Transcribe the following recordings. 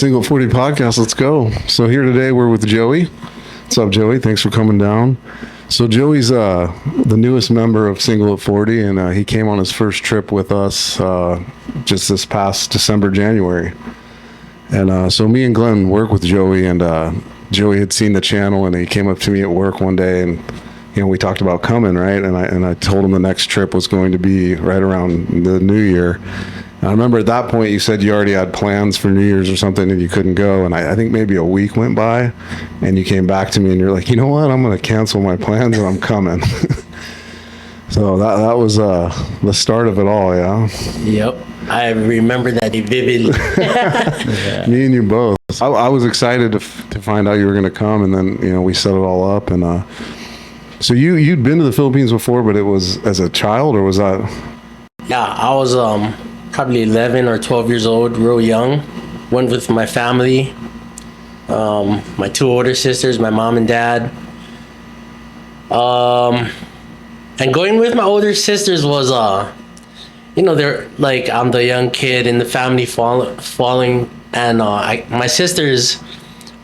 Single 40 podcast. Let's go. So here today we're with Joey. What's up, Joey? Thanks for coming down. So Joey's the newest member of Single at 40, and he came on his first trip with us just this past December, January. And so me and Glenn work with Joey, and Joey had seen the channel, and he came up to me at work one day, and we talked about coming, right? And I told him the next trip was going to be right around the New Year. I remember at that point you said you already had plans for New Year's or something and you couldn't go. And I think maybe a week went by and you came back to me and you're like, you know what? I'm going to cancel my plans and I'm coming. So that was the start of it all, yeah? Yep. I remember that vividly. Yeah. Me and you both. I was excited to find out you were going to come, and then, we set it all up. And so you'd been to the Philippines before, but it was as a child, or was that? Yeah, I was probably 11 or 12 years old, real young. Went with my family, my two older sisters, my mom and dad. And going with my older sisters was, they're like, I'm the young kid in the family falling, and my sisters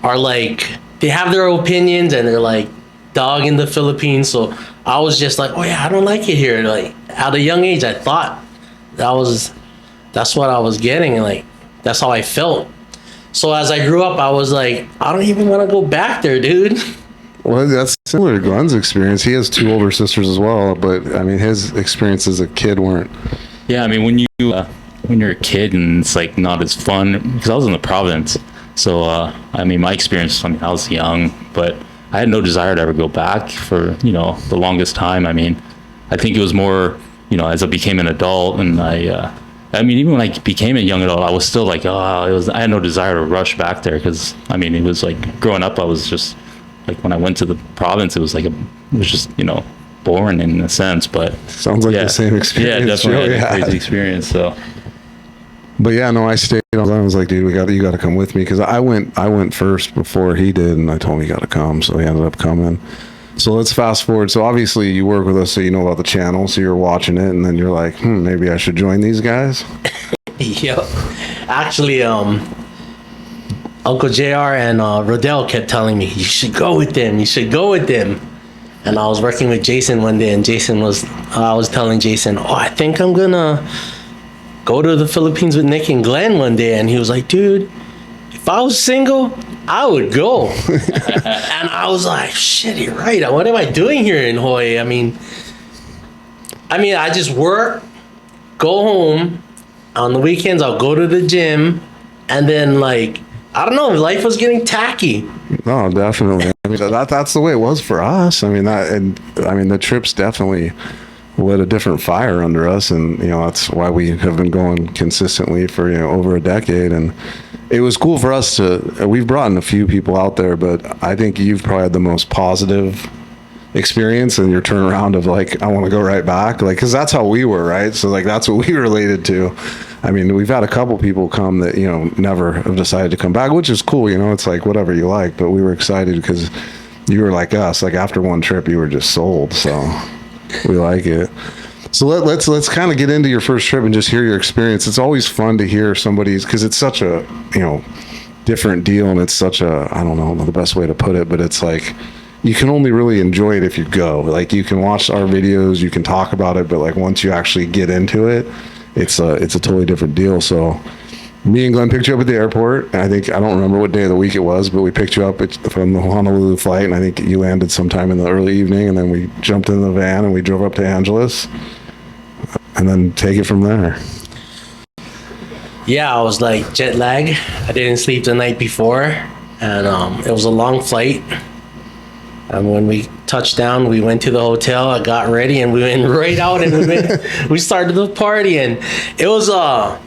are like, they have their opinions and they're like dog in the Philippines. So I was just like, oh yeah, I don't like it here. Like at a young age, I thought that's what I was getting, and like that's how I felt. So as I grew up, I was like, I don't even want to go back there, dude. Well, that's similar to Glenn's experience. He has two older sisters as well, but I mean, his experience as a kid weren't. Yeah, I mean, when you're a kid and it's like not as fun, because I was in the province. So I mean, my experience, I was young, but I had no desire to ever go back for the longest time. I mean, I think it was more as I became an adult, and I mean, even when I became a young adult, I was still like, I had no desire to rush back there, because I mean, it was like growing up, I was just like, when I went to the province, it was just boring in a sense. But sounds like the same experience. Yeah, definitely had a crazy experience. So, but yeah, no, I stayed. I was like, dude, you got to come with me, because I went first before he did, and I told him you got to come, so he ended up coming. So let's fast forward. So obviously you work with us, so you know about the channel, so you're watching it, and then you're like, maybe I should join these guys. Yep. Actually, Uncle JR and Rodell kept telling me, you should go with them. You should go with them. And I was working with Jason one day, and I was telling Jason, I think I'm gonna go to the Philippines with Nick and Glenn one day. And he was like, dude, if I was single, I would go. And I was like, shit, you're right. What am I doing here in Hawaii? I mean, I just work, go home. On the weekends, I'll go to the gym. And then, like, I don't know, life was getting tacky. No, definitely. I mean, that's the way it was for us. I mean, the trips definitely lit a different fire under us. And, that's why we have been going consistently for, over a decade. And it was cool for us we've brought in a few people out there, but I think you've probably had the most positive experience, and your turnaround of like, I want to go right back, like, because that's how we were, right? So like, that's what we related to. I mean, we've had a couple people come that never have decided to come back, which is cool. It's like whatever you like, but we were excited because you were like us. Like after one trip, you were just sold. So we like it. So let's kind of get into your first trip and just hear your experience. It's always fun to hear somebody's, because it's such a different deal, and it's such a, I don't know the best way to put it, but it's like, you can only really enjoy it if you go. Like, you can watch our videos, you can talk about it, but like once you actually get into it, it's a totally different deal. So me and Glenn picked you up at the airport. I don't remember what day of the week it was, but we picked you up from the Honolulu flight, and I think you landed sometime in the early evening, and then we jumped in the van and we drove up to Angeles, and then take it from there. Yeah, I was like jet lag. I didn't sleep the night before, and it was a long flight. And when we touched down, we went to the hotel, I got ready, and we went right out, and we started the party. And it was, I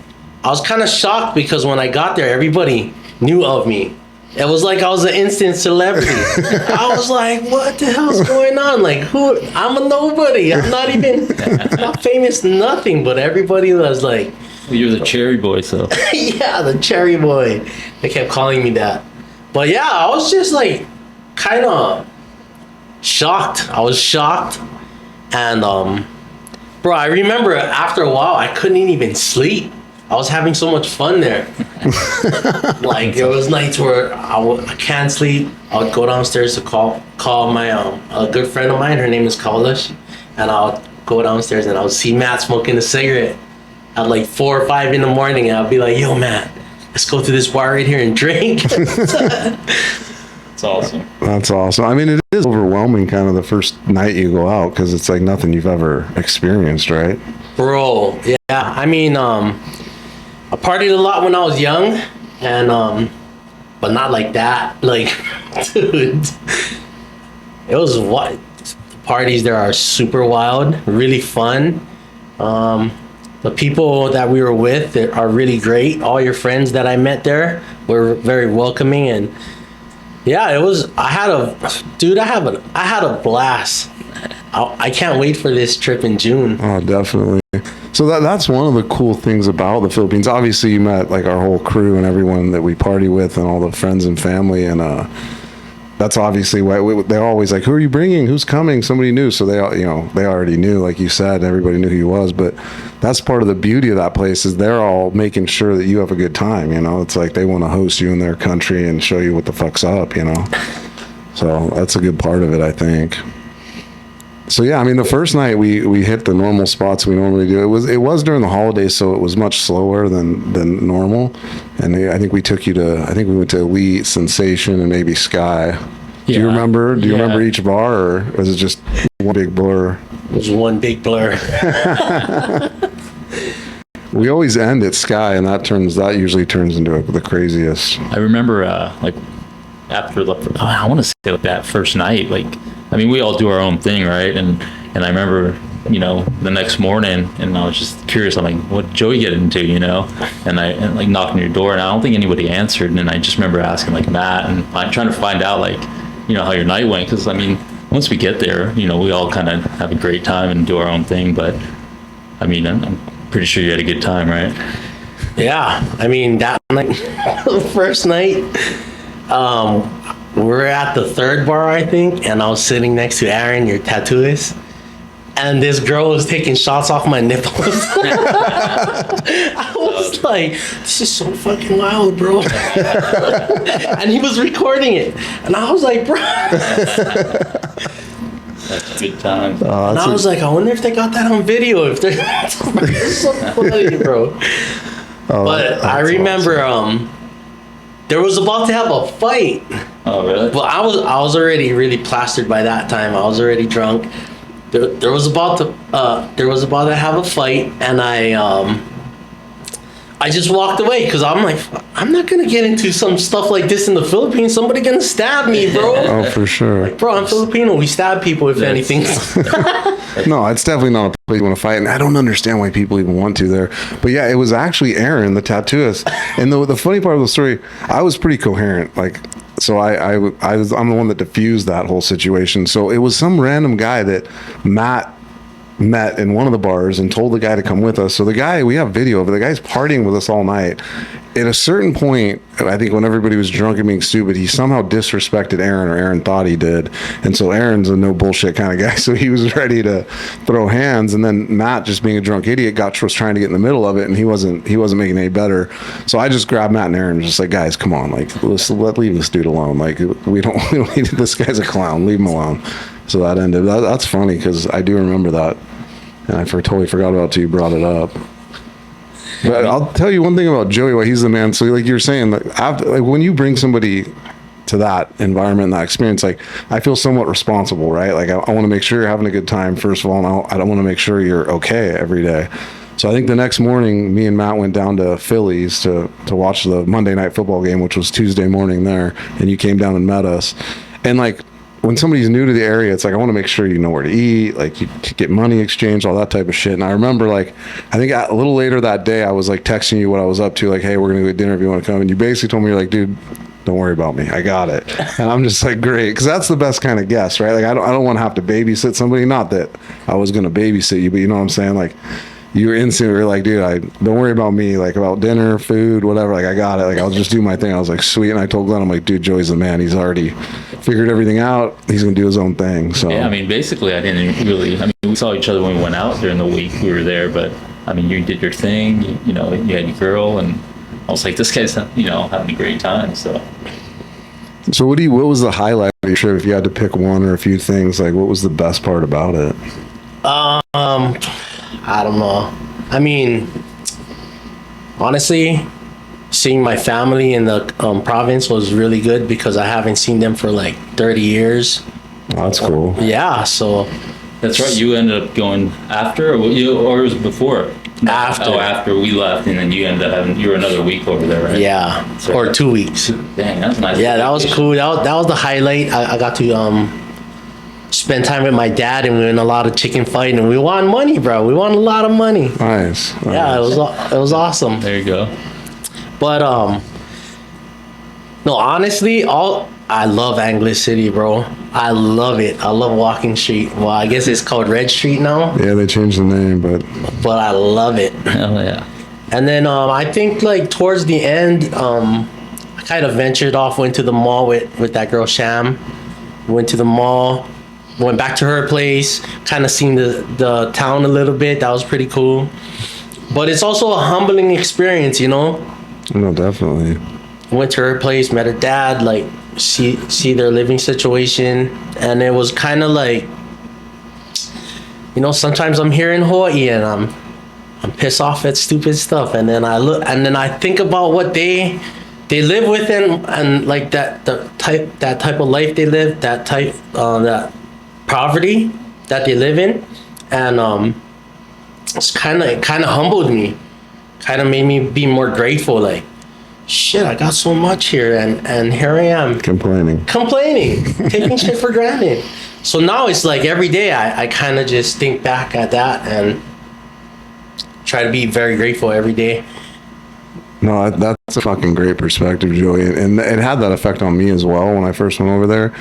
was kind of shocked, because when I got there, everybody knew of me. It was like I was an instant celebrity. I was like, what the hell's going on? Like, who? I'm a nobody. I'm not famous, nothing, but everybody was like... Well, you're the cherry boy, so... Yeah, the cherry boy. They kept calling me that. But yeah, I was just like, kind of... shocked. I was shocked. And bro, I remember after a while I couldn't even sleep. I was having so much fun there. Like there was nights where I can't sleep. I would go downstairs to call my a good friend of mine. Her name is Kaulish, and I'll go downstairs and I'll see Matt smoking a cigarette at like 4 or 5 in the morning, and I'll be like, "Yo, Matt, let's go to this bar right here and drink." That's awesome. That's awesome. I mean, it is overwhelming kind of the first night you go out because it's like nothing you've ever experienced, right? Bro, yeah. I mean, I partied a lot when I was young, and but not like that. Like, dude, it was what the parties there are super wild, really fun. The people that we were with are really great. All your friends that I met there were very welcoming, and yeah, it was. I had a blast. I can't wait for this trip in June. Oh, definitely. So that's one of the cool things about the Philippines. Obviously, you met like our whole crew and everyone that we party with, and all the friends and family, and that's obviously why they're always like, "Who are you bringing? Who's coming?" Somebody new, so they already knew, like you said, everybody knew who he was. But that's part of the beauty of that place is they're all making sure that you have a good time. It's like they want to host you in their country and show you what the fuck's up. So that's a good part of it, I think. So yeah, I mean, the first night we hit the normal spots we normally do. It was during the holidays, so it was much slower than normal. And I think we went to Elite, Sensation, and maybe Sky. Do you remember? Do you remember each bar, or was it just one big blur? It was one big blur. We always end at Sky, and that usually turns into the craziest. I remember like after I want to say like that first night, like I mean we all do our own thing, right? And I remember the next morning, and I was just curious. I'm like, what did Joey get into, And I like knocked on your door, and I don't think anybody answered. And I just remember asking like Matt, and I'm trying to find out like how your night went, because I mean once we get there, we all kind of have a great time and do our own thing. But I mean I'm pretty sure you had a good time, right? Yeah, I mean that night, the first night, we were at the third bar, I think, and I was sitting next to Aaron, your tattooist, and this girl was taking shots off my nipples. I was like, this is so fucking wild, bro. And he was recording it, and I was like, bro. That's a good time. And I was like, I wonder if they got that on video. If they're so funny, bro. But I remember, there was about to have a fight. Oh, really? But I was already really plastered by that time. I was already drunk. There was about to have a fight, and I just walked away because I'm like, I'm not gonna get into some stuff like this in the Philippines. Somebody gonna stab me, bro. Oh, for sure. Like, bro, I'm Filipino. We stab people if anything. No, it's definitely not a place you want to fight, and I don't understand why people even want to there. But yeah, it was actually Aaron, the tattooist, and the funny part of the story, I was pretty coherent, like. So I'm the one that diffused that whole situation. So it was some random guy that Matt met in one of the bars and told the guy to come with us. So the guy, we have video of it, the guy's partying with us all night. At a certain point, I think when everybody was drunk and being stupid, he somehow disrespected Aaron, or Aaron thought he did. And so Aaron's a no bullshit kind of guy, so he was ready to throw hands. And then Matt, just being a drunk idiot, was trying to get in the middle of it, and he wasn't making any better. So I just grabbed Matt and Aaron, just like, guys, come on, like let's leave this dude alone. Like we don't need, this guy's a clown, leave him alone. So that ended. That's funny because I do remember that, and I totally forgot about it till you brought it up. But I'll tell you one thing about Joey, why he's the man. So like you're saying, like when you bring somebody to that environment and that experience, like I feel somewhat responsible, right? Like I want to make sure you're having a good time, first of all, and I don't want to make sure you're okay every day. So I think the next morning, me and Matt went down to Phillies to watch the Monday night football game, which was Tuesday morning there, and you came down and met us. And like when somebody's new to the area, it's like I want to make sure you know where to eat, like you get money exchanged, all that type of shit. And I remember, like, I think a little later that day, I was like texting you what I was up to, like, hey, we're gonna go to dinner if you want to come. And you basically told me, you're like, dude, don't worry about me, I got it. And I'm just like, great, because that's the best kind of guest, right? Like I don't want to have to babysit somebody. Not that I was gonna babysit you, but you know what I'm saying, like. You were instantly like, dude, don't worry about me, like about dinner, food, whatever. Like I got it. Like I'll just do my thing. I was like, sweet. And I told Glenn, I'm like, dude, Joey's the man. He's already figured everything out. He's gonna do his own thing. So yeah, I mean, basically, I didn't really. I mean, we saw each other when we went out during the week we were there, but I mean, you did your thing. You know, you had your girl, and I was like, this guy's having a great time. So What was the highlight of your trip? If you had to pick one or a few things, like what was the best part about it? I don't know. I mean, honestly, seeing my family in the province was really good because I haven't seen them for like 30 years. Oh, that's cool. Yeah, so that's right. You ended up going after, or it was before? After. Oh, after we left, and then you ended up you were another week over there, right? Yeah, or 2 weeks. Dang, that's nice. Yeah, that was cool. That was the highlight. I got to spend time with my dad, and we were in a lot of chicken fighting, and we won money, bro. We won a lot of money. Nice. Yeah, it was awesome. There you go. But no, honestly, I love Anglic City, bro. I love it. I love walking street. Well, I guess it's called Red Street now. Yeah, they changed the name, but I love it. Oh yeah. And then I think like towards the end, I kind of ventured off, went to the mall with that girl Sham. Went to the mall, went back to her place, kind of seen the town a little bit. That was pretty cool. But it's also a humbling experience, you know? no, definitely. Went to her place, met her dad, like see their living situation, and it was kind of like, you know, sometimes I'm here in Hawaii and I'm pissed off at stupid stuff, and then I look and then I think about what they live with and like that type of life they live, that that poverty that they live in, and it kind of humbled me, kind of made me be more grateful, like, shit, I got so much here, and here I am Complaining. taking shit for granted. So now it's like every day I kind of just think back at that and try to be very grateful every day. No, that's a fucking great perspective, Joey. And it had that effect on me as well when I first went over there.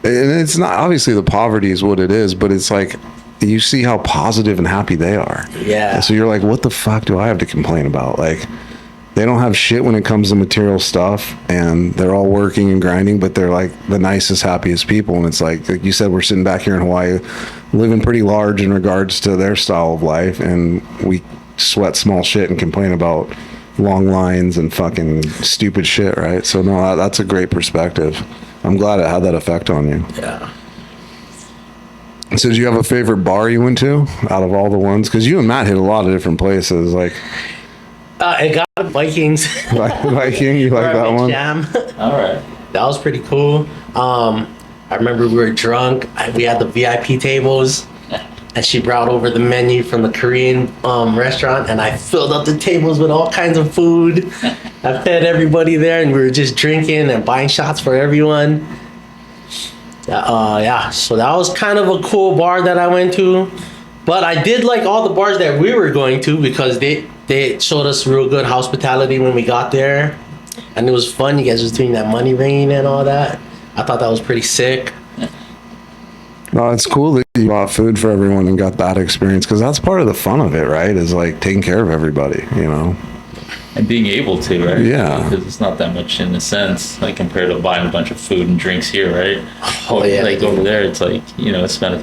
And it's not, obviously the poverty is what it is, but it's like, you see how positive and happy they are. Yeah. And so you're like, what the fuck do I have to complain about? Like, they don't have shit when it comes to material stuff, and they're all working and grinding, but they're like the nicest, happiest people. And it's like you said, we're sitting back here in Hawaii, living pretty large in regards to their style of life, and we sweat small shit and complain about long lines and fucking stupid shit, right? So no, that's a great perspective. I'm glad it had that effect on you. Yeah. So did you have a favorite bar you went to out of all the ones? Because you and Matt hit a lot of different places. Like, It got Vikings. Viking, you like that one? Jam. All right. That was pretty cool. I remember we were drunk. We had the VIP tables, and she brought over the menu from the Korean restaurant, and I filled up the tables with all kinds of food. I fed everybody there, and we were just drinking and buying shots for everyone. Yeah, so that was kind of a cool bar that I went to. But I did like all the bars that we were going to because they showed us real good hospitality when we got there. And it was fun. You guys was doing that money ringing and all that. I thought that was pretty sick. No, it's cool that you bought food for everyone and got that experience, because that's part of the fun of it, right? Is like taking care of everybody, you know? And being able to, right? Yeah. Because it's not that much in a sense, like compared to buying a bunch of food and drinks here, right? Oh, yeah. Like over there, it's like, spend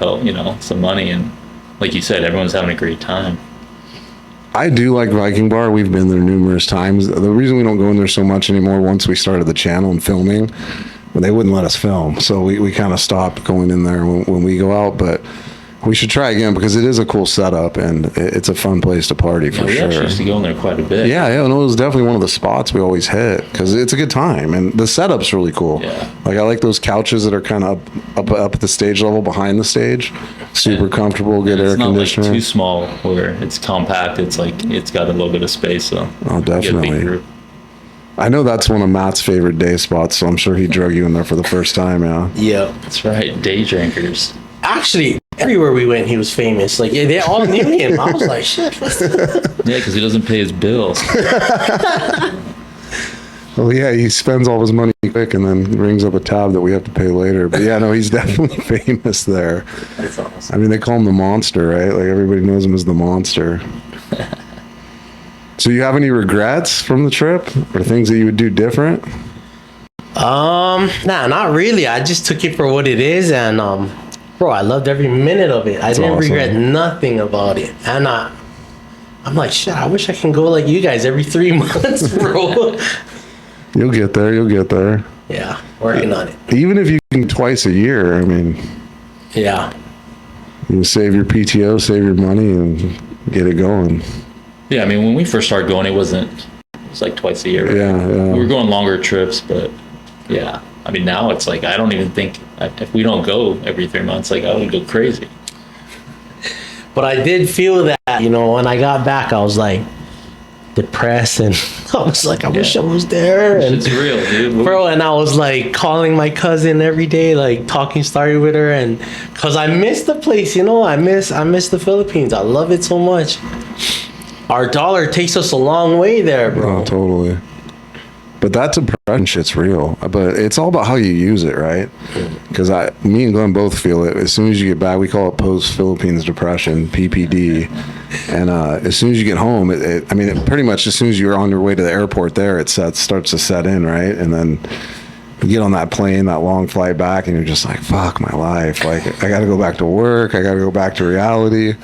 some money, and like you said, everyone's having a great time. I do like Viking Bar. We've been there numerous times. The reason we don't go in there so much anymore, once we started the channel and filming, they wouldn't let us film. So we kind of stopped going in there when we go out. But we should try again because it is a cool setup and it's a fun place to party for We sure. actually used to go in there quite a bit. Yeah, no, it was definitely one of the spots we always hit because it's a good time and the setup's really cool. Yeah. Like I like those couches that are kind of up at the stage level behind the stage. Super And- comfortable, good and air it's not conditioner. like too small where it's compact. It's like it's got a little bit of space. So Oh, you get a big definitely. group. I know that's one of Matt's favorite day spots, so I'm sure he drug you in there for the first time. Yeah. Yep. That's right, day drinkers. Actually, everywhere we went, he was famous. Like, yeah, they all knew him. I was like, shit. Yeah, because he doesn't pay his bills. Well, yeah, he spends all his money quick and then rings up a tab that we have to pay later. But yeah, no, he's definitely famous there. That's awesome. I mean, they call him the Monster, right? Like everybody knows him as the Monster. So you have any regrets from the trip or things that you would do different? Nah, not really. I just took it for what it is, and bro, I loved every minute of it. I didn't awesome. regret nothing about it, and I'm I'm like, shit, I wish I can go like you guys every 3 months, bro. You'll get there. You'll get there. Yeah, working on it. Even if you can twice a year, I mean, Yeah. you save your PTO, save your money, and get it going. Yeah, I mean, when we first started going, it was like twice a year. Right? Yeah. We were going longer trips, but yeah. I mean, now it's like, I don't even think, if we don't go every 3 months, like, I would go crazy. But I did feel that, when I got back, I was like depressed, and I was like, I wish I was there. And, It's real, dude. bro, and I was like calling my cousin every day, like talking story with her, and because I miss the place, I miss the Philippines. I love it so much. Our dollar takes us a long way there, bro. Oh, totally. But that depression shit's real. But it's all about how you use it, right? Because me and Glenn both feel it. As soon as you get back, we call it post-Philippines depression, PPD. And as soon as you get home, pretty much as soon as you're on your way to the airport there, it starts to set in, right? And then you get on that plane, that long flight back, and you're just like, fuck my life. Like, I got to go back to work. I got to go back to reality.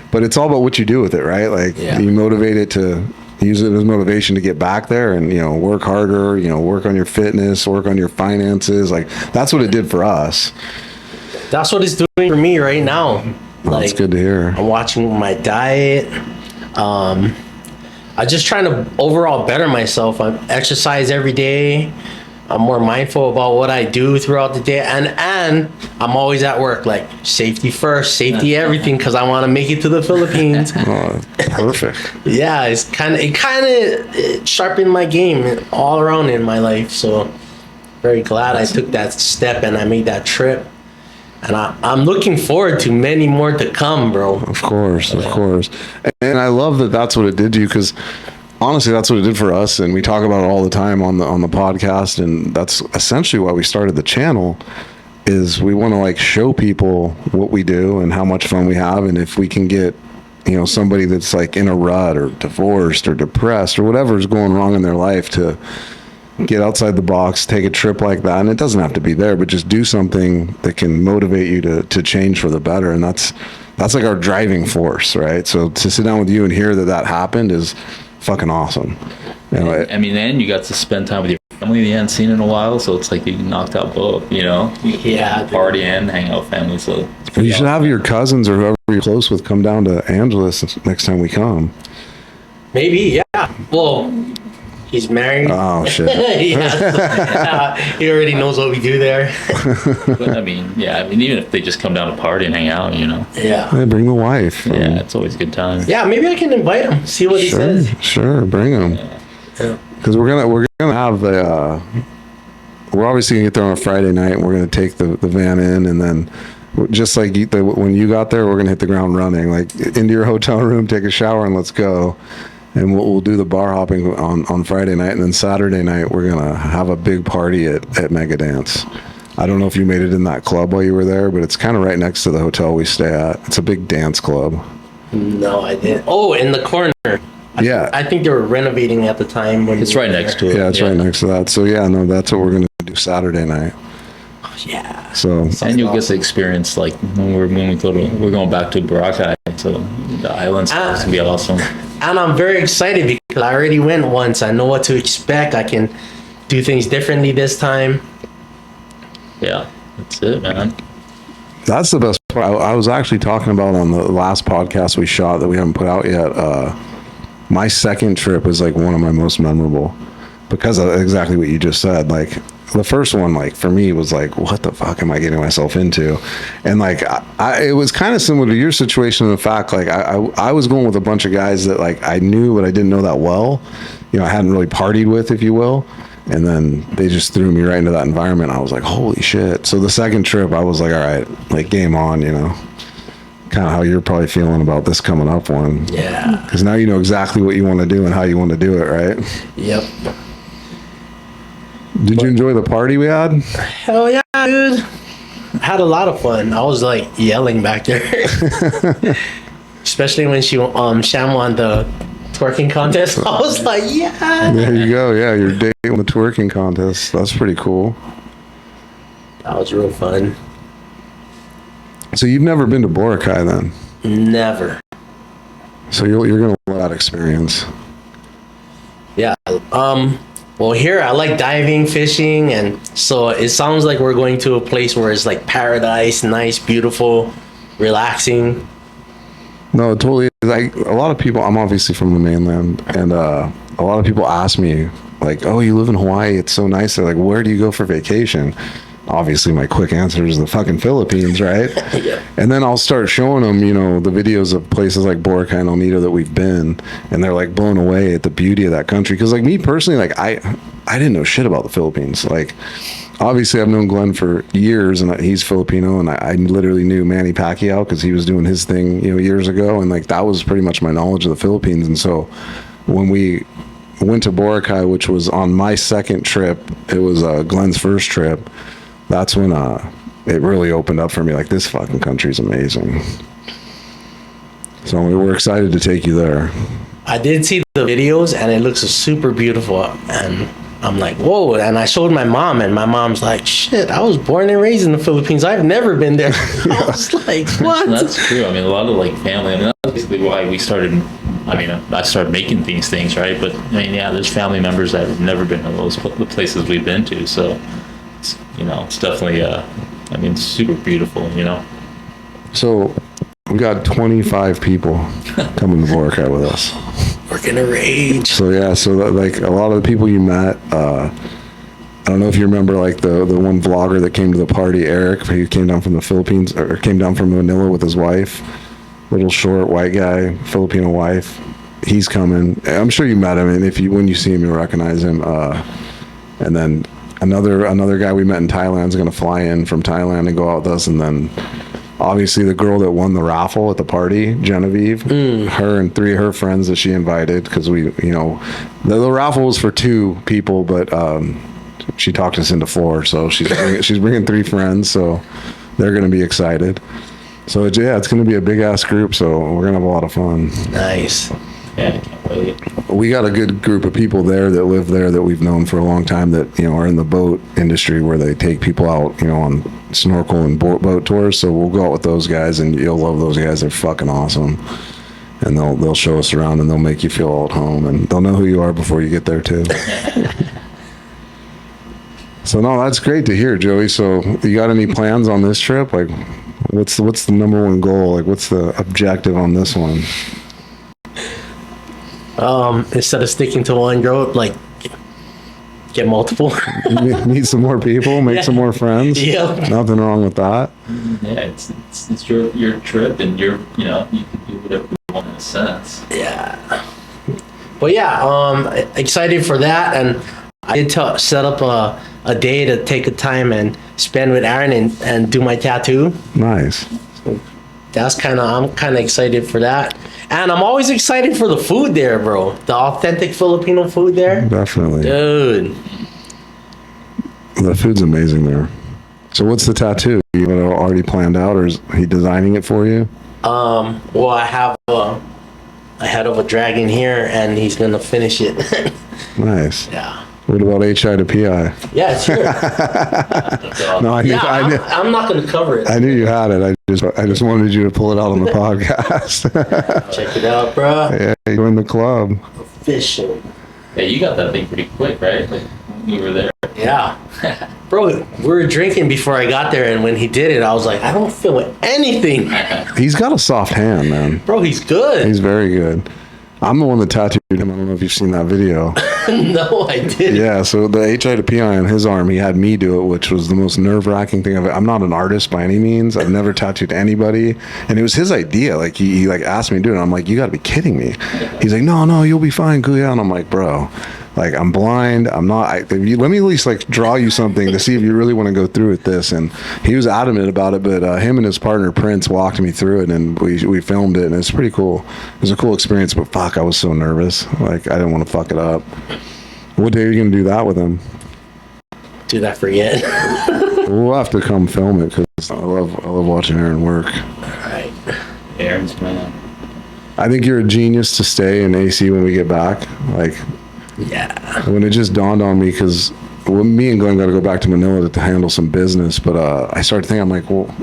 But it's all about what you do with it, right? Like, you motivate it to use it as motivation to get back there and, work harder, work on your fitness, work on your finances. Like, that's what it did for us. That's what it's doing for me right now. Well, that's good to hear. I'm watching my diet. I'm just trying to overall better myself. I exercise every day. I'm more mindful about what I do throughout the day, and I'm always at work, like safety first, safety everything, because I want to make it to the Philippines. Oh, perfect. Yeah, it kind of sharpened my game all around in my life. So very glad I took that step and I made that trip, and I'm looking forward to many more to come, bro. Of course. And I love that that's what it did to you, because honestly, that's what it did for us, and we talk about it all the time on the podcast, and that's essentially why we started the channel. Is we want to like show people what we do and how much fun we have, and if we can get somebody that's like in a rut or divorced or depressed or whatever is going wrong in their life to get outside the box, take a trip like that, and it doesn't have to be there, but just do something that can motivate you to change for the better, and that's like our driving force, right? So to sit down with you and hear that happened is fucking awesome. I mean, and you got to spend time with your family you hadn't seen in a while, so it's like you knocked out both, Yeah, party and hang out with family. So you should have your cousins or whoever you're close with come down to Angeles next time we come. maybe. Yeah. Well, he's married. Oh shit. He already knows what we do there. But I mean, even if they just come down to party and hang out, Yeah. Hey, bring the wife. yeah, it's always a good time. Yeah, maybe I can invite him. See what he says. Sure, bring them. Yeah. Because we're gonna have the. We're obviously gonna get there on a Friday night, and we're gonna take the van in, and then just like when you got there, we're gonna hit the ground running, like into your hotel room, take a shower, and let's go. And we'll do the bar hopping on Friday night, and then Saturday night we're gonna have a big party at Mega Dance. I don't know if you made it in that club while you were there, but it's kind of right next to the hotel we stay at. It's a big dance club. No, I didn't. Oh, in the corner. I think they were renovating at the time. When It's right next to it. Yeah, it's right next to that. So yeah, no, that's what we're gonna do Saturday night. Yeah. So And you'll get to experience like we're going back to Boracay, so the islands is gonna be awesome. And I'm very excited because I already went once. I know what to expect. I can do things differently this time. Yeah, that's it, man. that's the best part. I was actually talking about on the last podcast we shot that we haven't put out yet. My second trip was like one of my most memorable because of exactly what you just said. Like the first one, like for me was like, what the fuck am I getting myself into? And like, it was kind of similar to your situation in the fact, like I was going with a bunch of guys that like I knew, but I didn't know that well. You know, I hadn't really partied with, if you will. And then they just threw me right into that environment. I was like, holy shit. So the second trip, I was like, all right, like game on, you know, kind of how you're probably feeling about this coming up one. Yeah. Because now you know exactly what you want to do and how you want to do it, right? Yep. Did you enjoy the party we had? Hell yeah, dude. I had a lot of fun. I was like yelling back there. Especially when Sham won the twerking contest. I was like, yeah. There you go. Yeah, your date on the twerking contest. That's pretty cool. That was real fun. So you've never been to Boracay then? Never. So you're gonna love that experience. Yeah. Well, here I like diving, fishing, and so it sounds like we're going to a place where it's like paradise, nice, beautiful, relaxing. No, totally. Like a lot of people, I'm obviously from the mainland, and a lot of people ask me, like, "Oh, you live in Hawaii? It's so nice." They're like, "Where do you go for vacation?" Obviously, my quick answer is the fucking Philippines, right? Yeah. And then I'll start showing them, you know, the videos of places like Boracay and Oneida that we've been, and they're like blown away at the beauty of that country. Because like me personally, like I didn't know shit about the Philippines. Like obviously, I've known Glenn for years, and he's Filipino, and I literally knew Manny Pacquiao because he was doing his thing, you know, years ago, and like that was pretty much my knowledge of the Philippines. And so when we went to Boracay, which was on my second trip, it was Glenn's first trip. That's when it really opened up for me. Like, this fucking country's amazing. So we were excited to take you there. I did see the videos and it looks super beautiful. And I'm like, whoa. And I showed my mom, and my mom's like, shit, I was born and raised in the Philippines. I've never been there. I was like, what? That's true. I mean, a lot of like family. I mean, that's basically why we started. I mean, I started making these things, right? But I mean, yeah, there's family members that have never been to those places we've been to. So, it's, you know, it's definitely, I mean, super beautiful, you know. So we got 25 people coming to Boracay with us. We're gonna rage. So yeah, so that, like a lot of the people you met, I don't know if you remember like the one vlogger that came to the party, Eric. He came down from the Philippines, or came down from Manila with his wife. Little short white guy, Filipino wife. He's coming. I'm sure you met him, and when you see him, you'll recognize him. And then another guy we met in Thailand is going to fly in from Thailand and go out with us. And then obviously the girl that won the raffle at the party, Genevieve, her and 3 of her friends that she invited, because we, you know, the raffle was for 2 people, but she talked us into 4. So she's bringing 3 friends, so they're going to be excited. So it's going to be a big ass group, so we're going to have a lot of fun. Nice. Yeah, I can't wait. We got a good group of people there that live there that we've known for a long time that, you know, are in the boat industry where they take people out, you know, on snorkel and boat tours. So we'll go out with those guys, and you'll love those guys. They're fucking awesome. And they'll show us around, and they'll make you feel at home, and they'll know who you are before you get there too. So no, that's great to hear, Joey. So you got any plans on this trip? Like, what's the number one goal? Like, what's the objective on this one? Instead of sticking to one girl, like get multiple. Meet some more people, make some more friends. Yeah. Nothing wrong with that. Yeah, it's your trip, and you know, you can do whatever you want in a sense. Yeah. But yeah, excited for that, and I did set up a day to take a time and spend with Aaron and do my tattoo. Nice. I'm kind of excited for that. And I'm always excited for the food there, bro. The authentic Filipino food there. Definitely. Dude. The food's amazing there. So what's the tattoo? You have it already planned out, or is he designing it for you? Well, I have a head of a dragon here, and he's going to finish it. Nice. Yeah. What about HI to PI? Yeah, it's here. No, I'm not going to cover it. I knew you had it. I just wanted you to pull it out on the podcast. Check it out, bro. Yeah, you joined the club. Official. Yeah, you got that thing pretty quick, right? Like when you were there. Yeah. Bro, we were drinking before I got there, and when he did it, I was like, I don't feel anything. He's got a soft hand, man. Bro, he's good. He's very good. I'm the one that tattooed him. I don't know if you've seen that video. No, I didn't. Yeah, so the HI to PI on his arm, he had me do it, which was the most nerve-wracking thing. I'm not an artist by any means. I've never tattooed anybody. And it was his idea. Like, he like asked me to do it. And I'm like, you got to be kidding me. He's like, no, you'll be fine. Kuya. And I'm like, bro, like, I'm blind. I'm not. Let me at least, like, draw you something to see if you really want to go through with this. And he was adamant about it, but him and his partner, Prince, walked me through it, and we filmed it, and it's pretty cool. It was a cool experience, but fuck, I was so nervous. Like, I didn't want to fuck it up. What day are you going to do that with him? Dude, I forget. We'll have to come film it, because I love watching Aaron work. All right. Aaron's man. I think you're a genius to stay in AC when we get back. Like, Yeah. when it just dawned on me, because me and Glenn got to go back to Manila to handle some business, but I started thinking, I'm like, well,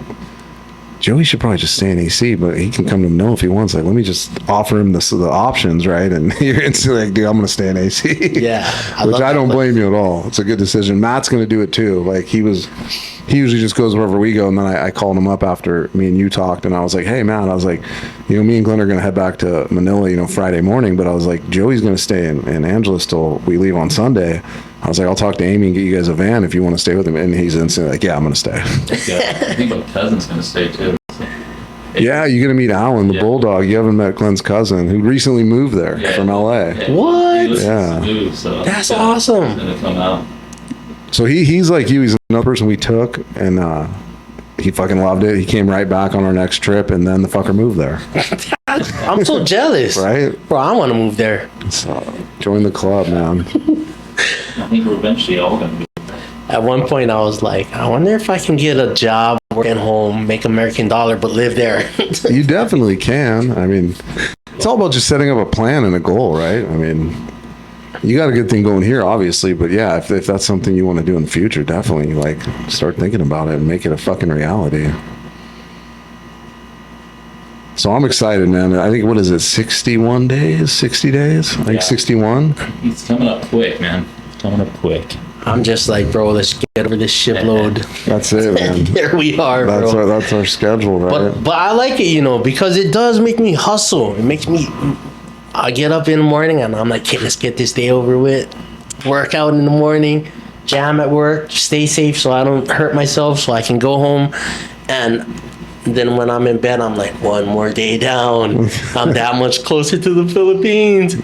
Joey should probably just stay in AC, but he can come to know if he wants. Like, let me just offer him the options, right? And you're instantly like, dude, I'm going to stay in AC. Yeah. Which I don't blame you at all. It's a good decision. Matt's going to do it too. Like, he usually just goes wherever we go. And then I called him up after me and you talked, and I was like, hey, Matt, I was like, me and Glenn are going to head back to Manila, Friday morning. But I was like, Joey's going to stay in Angeles till we leave on Sunday. I was like, I'll talk to Amy and get you guys a van if you want to stay with him. And he's instantly like, yeah, I'm going to stay. I think my cousin's going to stay too. So. Yeah, you're going to meet Alan, the bulldog. You haven't met Glenn's cousin, who recently moved there from LA. Yeah. What? Yeah. Move, so That's awesome. He's going to come out. So he's like you. He's another person we took, and he fucking loved it. He came right back on our next trip, and then the fucker moved there. I'm so jealous. Right? Bro, I want to move there. So join the club, man. I think we're eventually all going to be. At one point, I was like, I wonder if I can get a job, work at home, make American dollar, but live there. You definitely can. I mean, it's all about just setting up a plan and a goal, right? I mean, you got a good thing going here, obviously, but yeah, if that's something you want to do in the future, definitely like start thinking about it and make it a fucking reality. So I'm excited, man. I think, what is it, 61 days, 60 days? I think 61. It's coming up quick, man. Coming up quick. I'm just like, bro, let's get over this shipload. That's it, man. Here we are, bro. That's our schedule, right? But I like it, because it does make me hustle. It makes me, I get up in the morning and I'm like, okay, let's get this day over with. Work out in the morning, jam at work, stay safe so I don't hurt myself, so I can go home. And then when I'm in bed, I'm like, one more day down. I'm that much closer to the Philippines.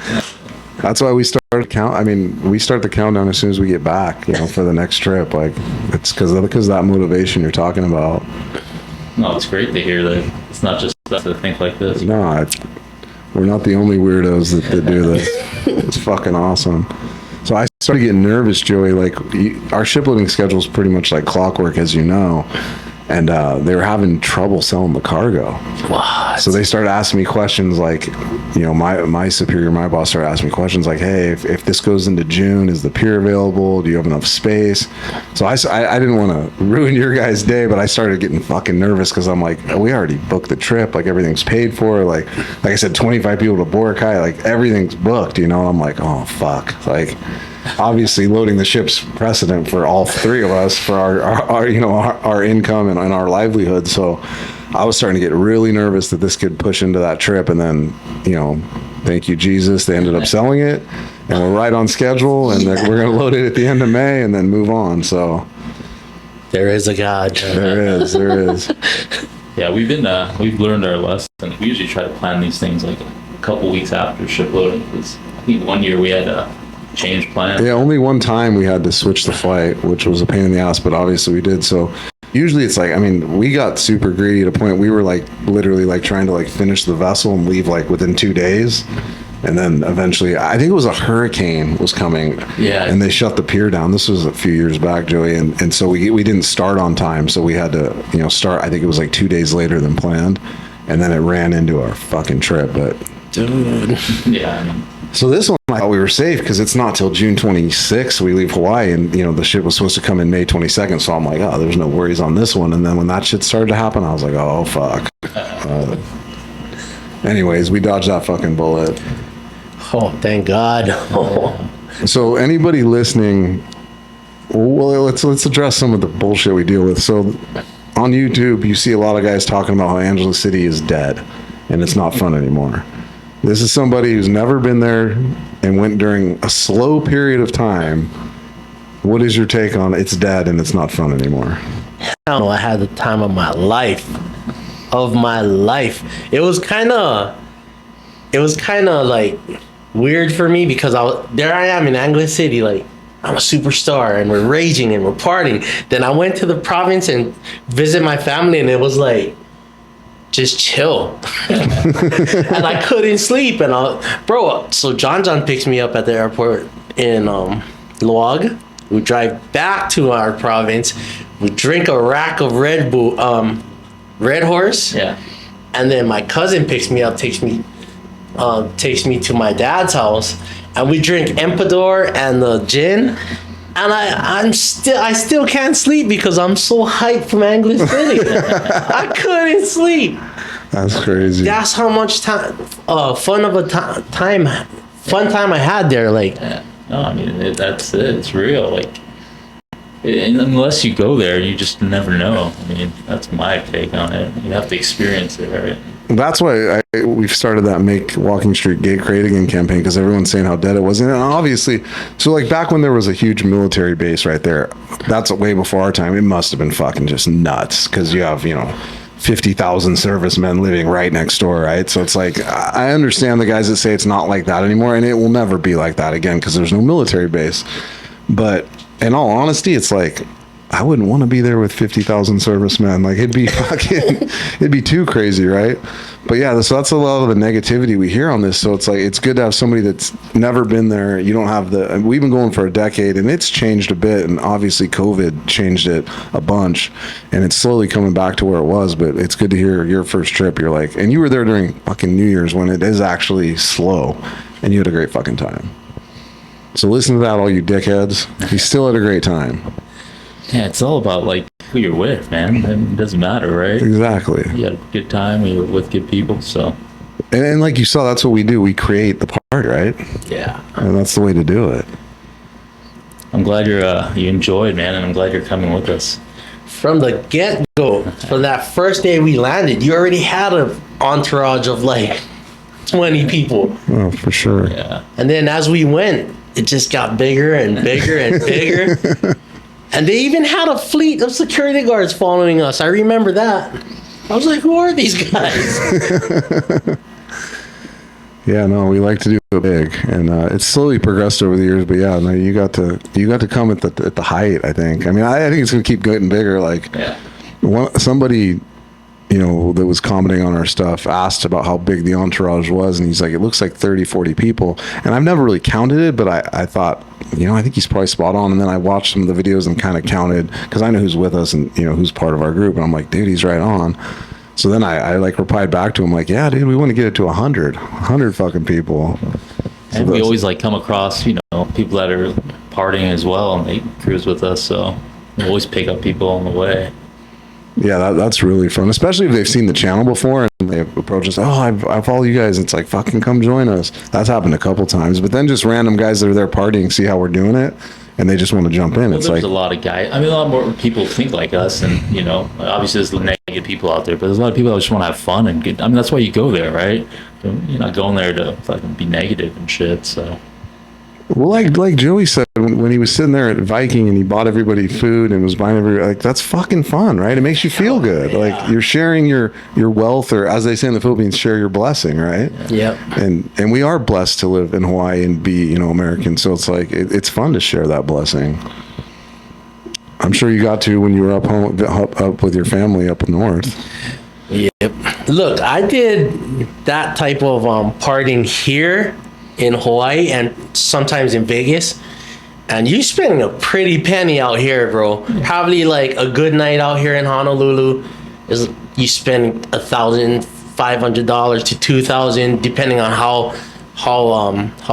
That's why we start we start the countdown as soon as we get back, for the next trip. Like, it's because that motivation you're talking about. No, it's great to hear that it's not just us that think like this. No, we're not the only weirdos that do this. It's fucking awesome. So I started getting nervous, Joey. Like, our shiploading schedule is pretty much like clockwork, as you know. And they were having trouble selling the cargo. What? So they started asking me questions like, my superior, my boss started asking me questions like, hey, if this goes into June, is the pier available? Do you have enough space? So I didn't want to ruin your guys' day, but I started getting fucking nervous because I'm like, we already booked the trip. Like, everything's paid for. Like I said, 25 people to Boracay. Like, everything's booked, And I'm like, oh, fuck. Like, obviously loading the ship's precedent for all three of us for our income and our livelihood. So I was starting to get really nervous that this could push into that trip. And then, thank you, Jesus, they ended up selling it, and we're right on schedule, and we're going to load it at the end of May and then move on. So there is a God. There is. Yeah, we've learned our lesson. We usually try to plan these things like a couple weeks after shiploading. I think one year we had a change plan. Yeah, only one time we had to switch the flight, which was a pain in the ass, but obviously we did. So usually it's like, we got super greedy to the point we were like literally like trying to like finish the vessel and leave like within 2 days. And then eventually, I think it was a hurricane was coming. Yeah. And they shut the pier down. This was a few years back, Joey. And so we didn't start on time. So we had to, start, I think it was like 2 days later than planned. And then it ran into our fucking trip. But dude. Yeah. So this one, I thought we were safe because it's not till June 26th we leave Hawaii, and the ship was supposed to come in May 22nd. So I'm like, oh, there's no worries on this one. And then when that shit started to happen, I was like, oh fuck. Anyways, we dodged that fucking bullet. Oh, thank God. So anybody listening, well, let's address some of the bullshit we deal with. So on YouTube, you see a lot of guys talking about how Angeles City is dead and it's not fun anymore. This is somebody who's never been there and went during a slow period of time. What is your take on it's dead and it's not fun anymore? Hell, I had the time of my life. It was kind of like weird for me because there I am in Anglic City, like I'm a superstar and we're raging and we're partying. Then I went to the province and visit my family and it was like, just chill. And I couldn't sleep. And so John picks me up at the airport in Luag. We drive back to our province. We drink a rack of Red Horse. Yeah. And then my cousin picks me up, takes me to my dad's house, and we drink Empador and the gin. And I still can't sleep because I'm so hyped from Anglic City. I couldn't sleep. That's crazy. That's how much time, fun time I had there. Like, No, I mean, that's it. It's real. Like, unless you go there, you just never know. I mean, that's my take on it. You have to experience it, right? That's why we've started that Make Walking Street Gay Great Again campaign, because everyone's saying how dead it was. And obviously, so like back when there was a huge military base right there, that's way before our time. It must have been fucking just nuts, because you have, 50,000 servicemen living right next door, right? So it's like, I understand the guys that say it's not like that anymore, and it will never be like that again because there's no military base. But in all honesty, it's like, I wouldn't want to be there with 50,000 servicemen. Like, it'd be fucking, it'd be too crazy, right? But yeah, so that's a lot of the negativity we hear on this. So it's like, it's good to have somebody that's never been there. You don't have we've been going for a decade, and it's changed a bit. And obviously COVID changed it a bunch, and it's slowly coming back to where it was. But it's good to hear your first trip. You're like, and you were there during fucking New Year's when it is actually slow, and you had a great fucking time. So listen to that, all you dickheads. You still had a great time. Yeah, it's all about like who you're with, man. It doesn't matter, right? Exactly. You had a good time. You were with good people, so. And like you saw, that's what we do. We create the party, right? yeah. And that's the way to do it. I'm glad you enjoyed, man, and I'm glad you're coming with us. From the get-go, from that first day we landed, you already had an entourage of like 20 people. Oh, for sure. Yeah. And then as we went, it just got bigger and bigger and bigger. And they even had a fleet of security guards following us. I remember that. I was like, who are these guys? Yeah, no, we like to do it big, and it's slowly progressed over the years. But yeah, no, you got to come at the height. I think. I mean, I think it's gonna keep getting bigger. Like, somebody, that was commenting on our stuff asked about how big the entourage was, and he's like, it looks like 30, 40 people. And I've never really counted it, but I thought, I think he's probably spot on. And then I watched some of the videos and kind of counted, because I know who's with us and who's part of our group, and I'm like, dude, he's right on. So then I like replied back to him like, yeah, dude, we want to get it to 100 fucking people. So And we always like come across, people that are partying as well, and they cruise with us. So we always pick up people on the way. Yeah, that's really fun, especially if they've seen the channel before and they approach us. Oh, I follow you guys. It's like, fucking come join us. That's happened a couple times. But then just random guys that are there partying see how we're doing it, and they just want to jump in. Well, it's there's like a lot of guys. I mean, a lot more people think like us, and obviously there's negative people out there, but there's a lot of people that just want to have fun and get. I mean, that's why you go there, right? You're not going there to fucking be negative and shit. So. Well, like Joey said, when he was sitting there at Viking and he bought everybody food and was buying like, that's fucking fun, right? It makes you feel good. Yeah. Like you're sharing your wealth, or as they say in the Philippines, share your blessing, right? Yep. And we are blessed to live in Hawaii and be, American. So it's like, it's fun to share that blessing. I'm sure you got to when you were up with your family up north. Yep. Look, I did that type of partying here in Hawaii and sometimes in Vegas, and you spending a pretty penny out here, bro. Probably like a good night out here in Honolulu is you spend $1,500 to $2,000 depending on how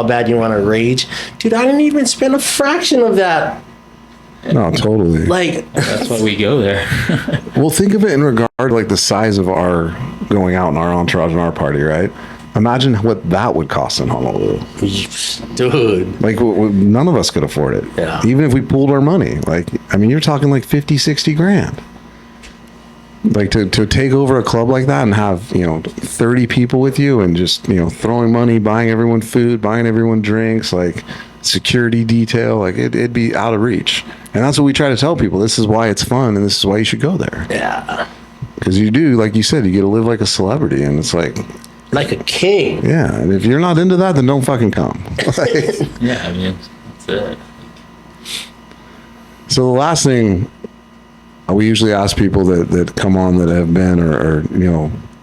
bad you want to rage. Dude, I didn't even spend a fraction of that. No, totally. Like, That's why we go there. Well, think of it in regard to like the size of our going out in our entourage and our party, right? Imagine what that would cost in Honolulu. dude. Like, none of us could afford it. Yeah. Even if we pooled our money. Like, I mean, you're talking like 50, 60 grand. Like, to take over a club like that and have, 30 people with you and just, throwing money, buying everyone food, buying everyone drinks, like security detail, like it'd be out of reach. And that's what we try to tell people. This is why it's fun, and this is why you should go there. Yeah. Because you do, like you said, you get to live like a celebrity, and it's like a king. Yeah, and if you're not into that, then don't fucking come. Yeah, I mean, that's it. So the last thing we usually ask people that come on that have been or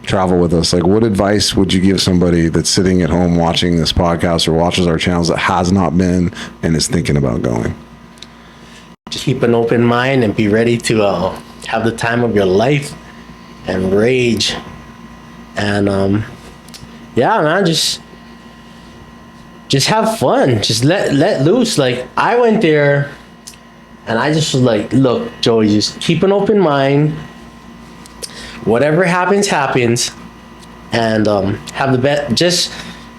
travel with us, like, what advice would you give somebody that's sitting at home watching this podcast or watches our channels that has not been and is thinking about going? Just keep an open mind and be ready to have the time of your life and rage. And yeah, man, just have fun. Just let loose. Like, I went there And I just was like, look, Joey, just keep an open mind. Whatever happens, happens. And have the best, just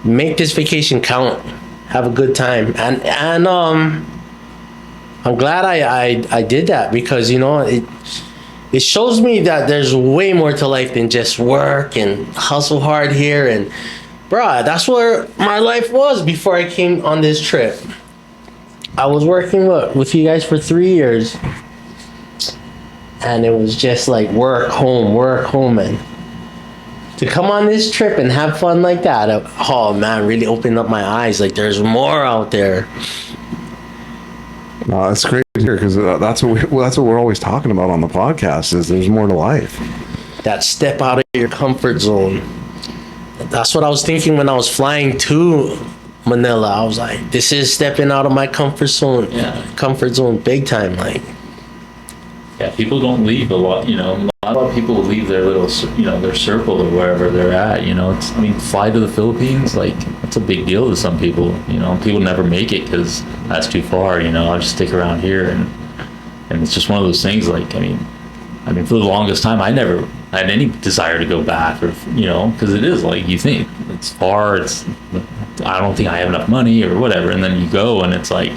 make this vacation count. Have a good time. And I'm glad I did that, because, you know, it shows me that there's way more to life than just work and hustle hard here. And bruh, that's where my life was before I came on this trip. I was working with you guys for 3 years, and it was just like work, home. And to come on this trip and have fun like that, oh man, really opened up my eyes. Like, there's more out there. No, it's great to hear, because that's what we're always talking about on the podcast, is there's more to life. That step out of your comfort zone. That's what I was thinking when I was flying to Manila. I was like, this is stepping out of my comfort zone. Yeah. Comfort zone big time. Like, Yeah, people don't leave a lot, you know. A lot of people leave their little, you know, their circle or wherever they're at, you know. I mean, fly to the Philippines, like, that's a big deal to some people, you know. People never make it because that's too far, you know. I'll just stick around here, and it's just one of those things, like, I mean, for the longest time, I never had any desire to go back, or, you know, because it is, like, you think, it's far, I don't think I have enough money or whatever, and then you go, and it's like,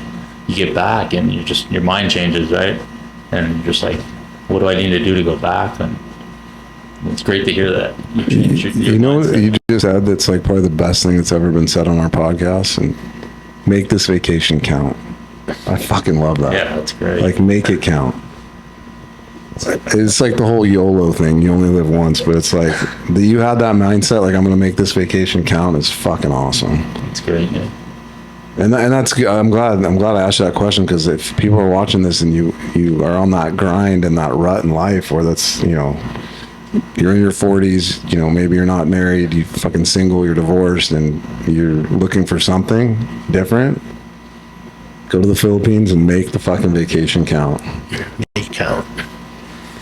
you get back, and your mind changes, right? And you're just like, what do I need to do to go back? And it's great to hear that. You know what you just said, that's like probably the best thing that's ever been said on our podcast, and make this vacation count. I fucking love that. Yeah, that's great. Like, make it count. It's like the whole YOLO thing. You only live once, but it's like, you had that mindset, like, I'm going to make this vacation count, is fucking awesome. It's great, yeah. And that's good. I'm glad I asked you that question, because if people are watching this and you are on that grind and that rut in life, where that's, you know, you're in your 40s, you know, maybe you're not married, you fucking single, you're divorced, and you're looking for something different, go to the Philippines and make the fucking vacation count. make it count.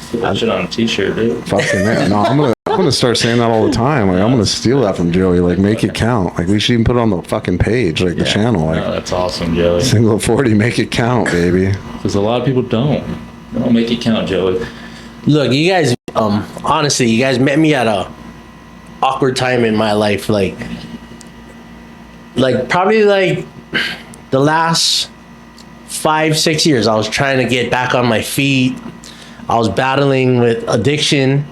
Put that shit on a t-shirt, dude. Fucking man. No, I'm gonna start saying that all the time. Like, I'm gonna steal that from Joey. Like, make it count. Like, we should even put it on the fucking page, like the channel. Like, No, that's awesome, Joey. single at 40, make it count, baby. Because a lot of people don't. They don't make it count, Joey. Look, you guys, honestly, you guys met me at a awkward time in my life. Like probably like the last 5-6 years, I was trying to get back on my feet. I was battling with addiction,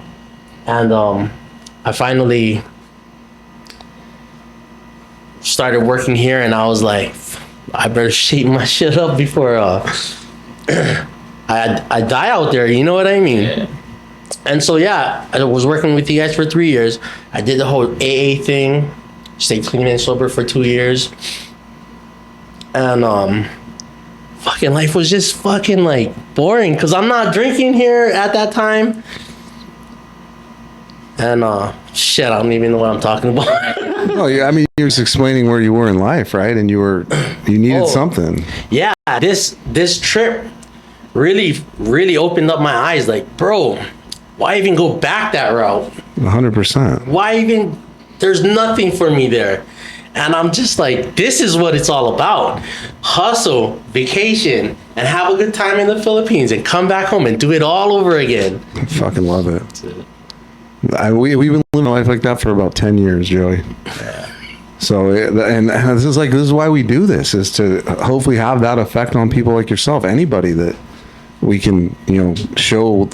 and I finally started working here, and I was like, I better shape my shit up before I die out there, you know what I mean? Yeah. And so, yeah, I was working with you guys for 3 years. I did the whole AA thing, stayed clean and sober for 2 years. And fucking life was just fucking like boring, because I'm not drinking here at that time. And shit, I don't even know what I'm talking about. No, I mean, you're just explaining where you were in life, right? And you needed something. Yeah, this trip really opened up my eyes. Like, bro, why even go back that route? 100%. Why even? There's nothing for me there. And I'm just like, this is what it's all about. Hustle, vacation, and have a good time in the Philippines, and come back home and do it all over again. I fucking love it. That's it. We've been living a life like that for about 10 years, Joey. So, and this is why we do this, is to hopefully have that effect on people like yourself, anybody that we can, you know, show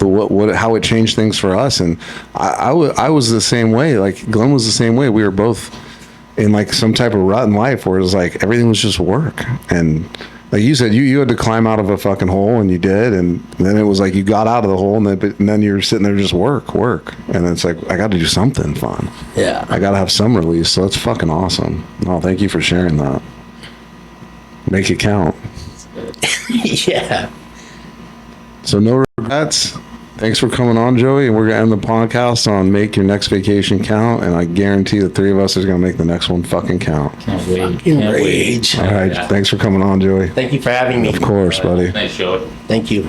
how it changed things for us. And I was the same way. Like, Glenn was the same way. We were both in like some type of rut in life where it was like everything was just work. And like you said, you had to climb out of a fucking hole, and you did. And then it was like you got out of the hole, and then you're sitting there just work. And it's like, I got to do something fun. Yeah. I got to have some release. So it's fucking awesome. No, thank you for sharing that. Make it count. Yeah. So no regrets. Thanks for coming on, Joey. And we're going to end the podcast on make your next vacation count. And I guarantee the three of us are going to make the next one fucking count. Can't wait. Fucking Can't wait. rage. All right. Yeah. Thanks for coming on, Joey. Thank you for having me. Of course, buddy. Thanks, Joey. Thank you.